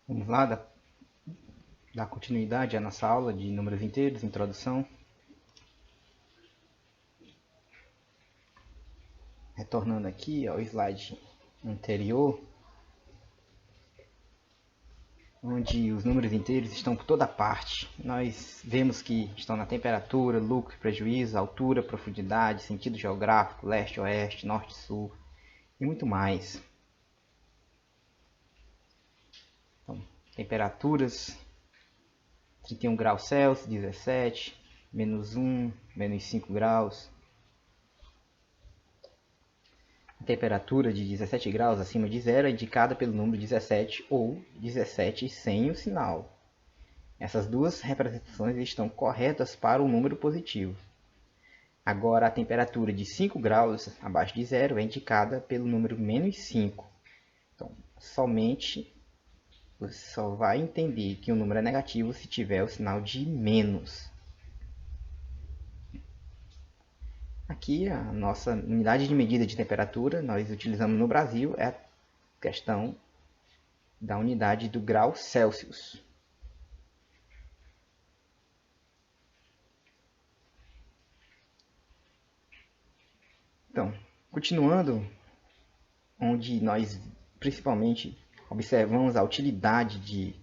Vamos lá dar continuidade à nossa aula de números inteiros, introdução. Retornando aqui ao slide anterior, onde os números inteiros estão por toda parte. Nós vemos que estão na temperatura, lucro, prejuízo, altura, profundidade, sentido geográfico, leste, oeste, norte, sul e muito mais. Então, temperaturas, 31 graus Celsius, 17, menos 1, menos 5 graus. A temperatura de 17 graus acima de zero é indicada pelo número 17 ou 17 sem o sinal. Essas duas representações estão corretas para o número positivo. Agora, a temperatura de 5 graus abaixo de zero é indicada pelo número menos 5. Então, você só vai entender que o número é negativo se tiver o sinal de menos. Aqui, a nossa unidade de medida de temperatura, nós utilizamos no Brasil, é a questão da unidade do grau Celsius. Então, continuando, onde nós principalmente observamos a utilidade de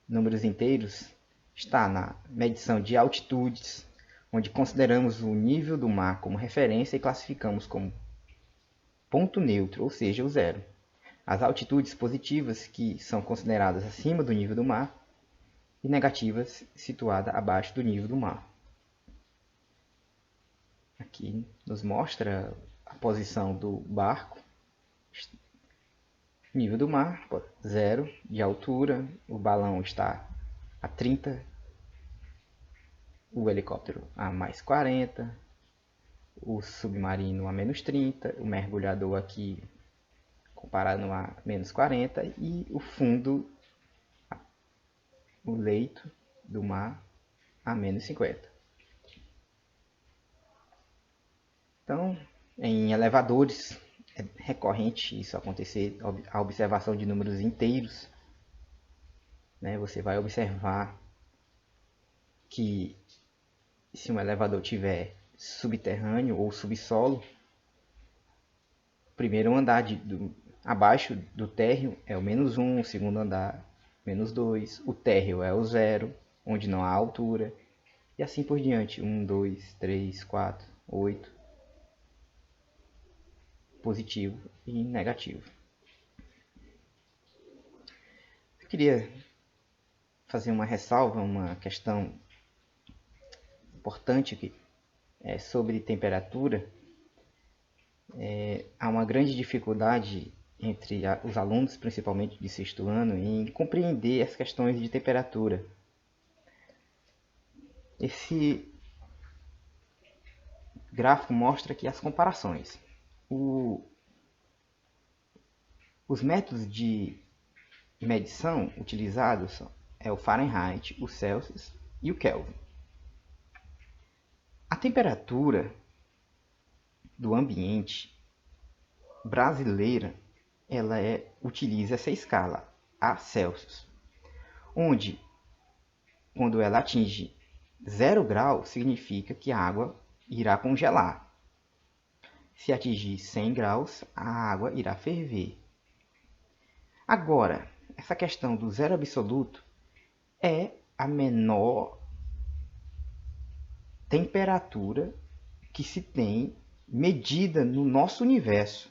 números inteiros, está na medição de altitudes, onde consideramos o nível do mar como referência e classificamos como ponto neutro, ou seja, o zero. As altitudes positivas, que são consideradas acima do nível do mar, e negativas, situadas abaixo do nível do mar. Aqui nos mostra a posição do barco, nível do mar, 0 de altura, o balão está a 30, o helicóptero a mais 40, o submarino a menos 30, o mergulhador aqui comparado a menos 40 e o fundo, o leito do mar a menos 50. Então, em elevadores, é recorrente isso acontecer, a observação de números inteiros. Você vai observar que se um elevador tiver subterrâneo ou subsolo, o primeiro andar abaixo do térreo é o menos 1, o segundo andar menos 2, o térreo é o 0, onde não há altura, e assim por diante, 1, 2, 3, 4, 8, positivo e negativo. Eu queria fazer uma ressalva, uma questão importante aqui, sobre temperatura. Há uma grande dificuldade entre os alunos, principalmente de sexto ano, em compreender as questões de temperatura. Esse gráfico mostra aqui as comparações. Os métodos de medição utilizados é o Fahrenheit, o Celsius e o Kelvin. A temperatura do ambiente brasileira, ela utiliza essa escala, a Celsius, onde quando ela atinge 0 graus, significa que a água irá congelar. Se atingir 100 graus, a água irá ferver. Agora, essa questão do zero absoluto é a menor temperatura que se tem medida no nosso universo.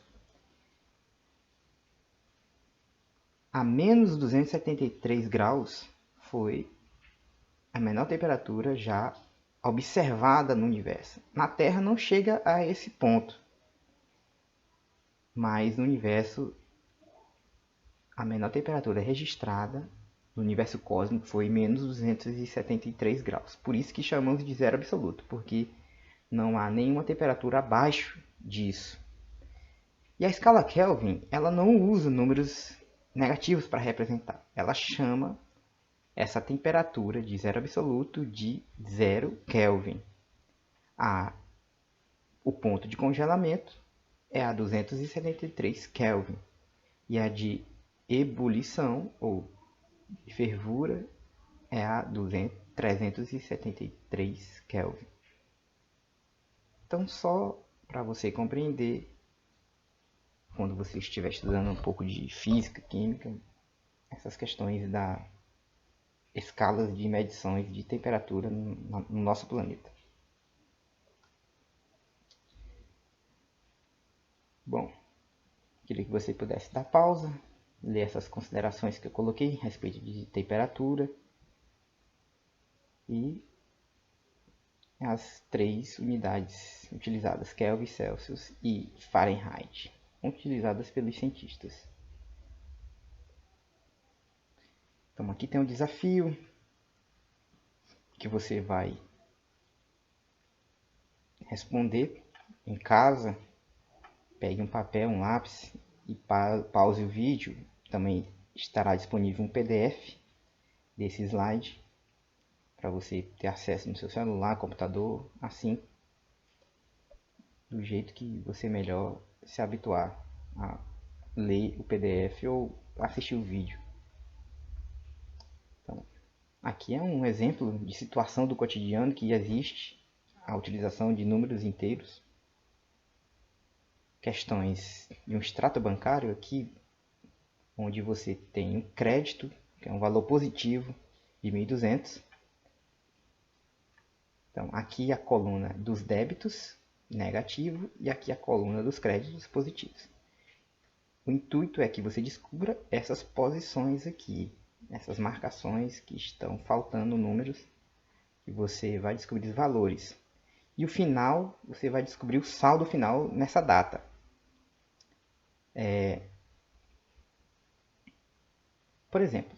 A menos 273 graus foi a menor temperatura já observada no universo. Na Terra não chega a esse ponto, mas no universo a menor temperatura registrada no universo cósmico foi menos 273 graus. Por isso que chamamos de zero absoluto, porque não há nenhuma temperatura abaixo disso. E a escala Kelvin, ela não usa números negativos para representar. Ela chama essa temperatura de zero absoluto de 0 Kelvin. O ponto de congelamento é a 273 Kelvin. E a de ebulição ou de fervura é a 373 Kelvin. Então, só para você compreender, quando você estiver estudando um pouco de física, química, essas questões da escalas de medições de temperatura no nosso planeta. Bom, queria que você pudesse dar pausa, ler essas considerações que eu coloquei a respeito de temperatura e as 3 unidades utilizadas, Kelvin, Celsius e Fahrenheit, utilizadas pelos cientistas. Então aqui tem um desafio que você vai responder em casa. Pegue um papel, um lápis e pause o vídeo. Também estará disponível um PDF desse slide para você ter acesso no seu celular, computador, assim, do jeito que você melhor se habituar a ler o PDF ou assistir o vídeo. Então, aqui é um exemplo de situação do cotidiano que existe a utilização de números inteiros. Questões de um extrato bancário aqui, onde você tem um crédito, que é um valor positivo de 1.200. Então, aqui a coluna dos débitos, negativo, e aqui a coluna dos créditos, positivos. O intuito é que você descubra essas posições aqui, essas marcações que estão faltando números, e você vai descobrir os valores. E o final, você vai descobrir o saldo final nessa data. Por exemplo,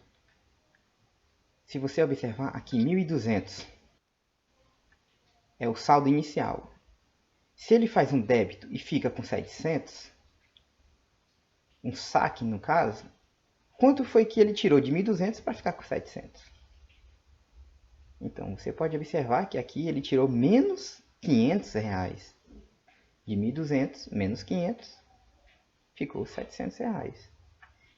se você observar aqui 1.200 é o saldo inicial. Se ele faz um débito e fica com 700, um saque no caso, quanto foi que ele tirou de 1.200 para ficar com 700? Então você pode observar que aqui ele tirou menos 500 reais. De 1.200 menos 500 ficou 700 reais.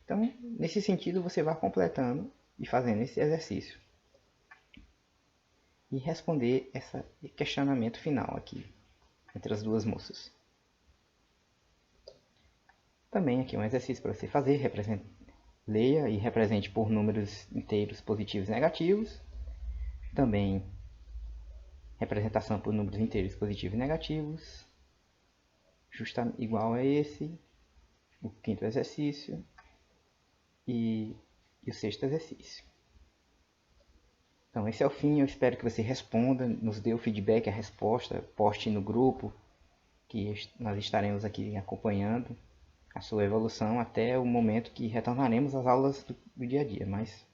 Então, nesse sentido, você vai completando e fazendo esse exercício. E responder esse questionamento final aqui, entre as duas moças. Também aqui um exercício para você fazer, leia e represente por números inteiros positivos e negativos. Também representação por números inteiros positivos e negativos. Justa igual a esse, o quinto exercício e o sexto exercício. Então esse é o fim, eu espero que você responda, nos dê o feedback, a resposta, poste no grupo, que nós estaremos aqui acompanhando a sua evolução até o momento que retornaremos às aulas do dia a dia. Mas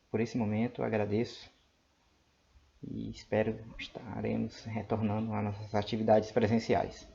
por esse momento agradeço e espero estaremos retornando às nossas atividades presenciais.